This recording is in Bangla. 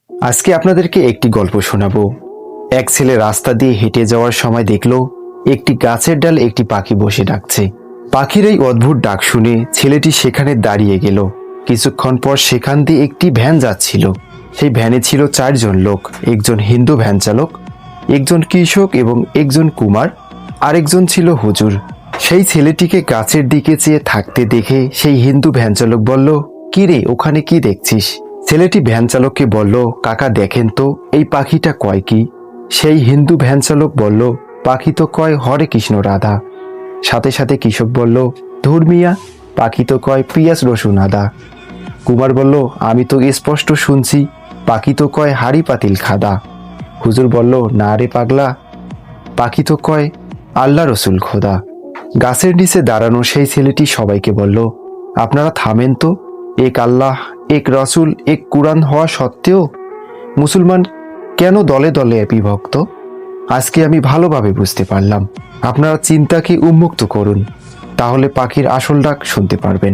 আজকে আপনাদেরকে একটি গল্প শোনাবো। এক ছেলে রাস্তা দিয়ে হেঁটে যাওয়ার সময় দেখলো একটি গাছের ডাল একটি পাখি বসে ডাকছে। পাখির এই অদ্ভুত ডাক শুনে ছেলেটি সেখানে দাঁড়িয়ে গেল। কিছুক্ষণ পর সেখান দিয়ে একটি ভ্যান যাচ্ছিল। সেই ভ্যানে ছিল 4 জন লোক, একজন হিন্দু ভ্যান চালক, একজন কৃষক এবং একজন কুমার, আরেকজন ছিল হুজুর। সেই ছেলেটিকে গাছের দিকে চেয়ে থাকতে দেখে সেই হিন্দু ভ্যান চালক বলল, কি রে, ওখানে কি দেখছিস? ছেলেটি ভ্যান চালককে বলল, কাকা দেখেন তো এই পাখিটা কয় কি? সেই হিন্দু ভ্যান চালক বলল, পাখি তো কয় হরে কৃষ্ণ রাধা। সাথে সাথে কৃষক বলল, ধুর মিয়া, পাখি তো কয় পিয়াজ রসুন আদা। কুমার বলল, আমি তো স্পষ্ট শুনছি পাখি তো কয় হাড়ি পাতিল খাদা। হুজুর বলল, না রে পাগলা, পাখি তো কয় আল্লাহ রসুল খোদা। গাছের নিচে দাঁড়ানো সেই ছেলেটি সবাইকে বলল, আপনারা থামেন তো। এক আল্লাহ, এক রসুল, এক কুরআন হওয়া সত্ত্বেও মুসলমান কেন দলে দলে বিভক্ত? আজকে আমি ভালোভাবে বুঝতে পারলাম। আপনারা চিন্তাকে উন্মুক্ত করুন, তাহলে পাখির আসল ডাক শুনতে পারবেন।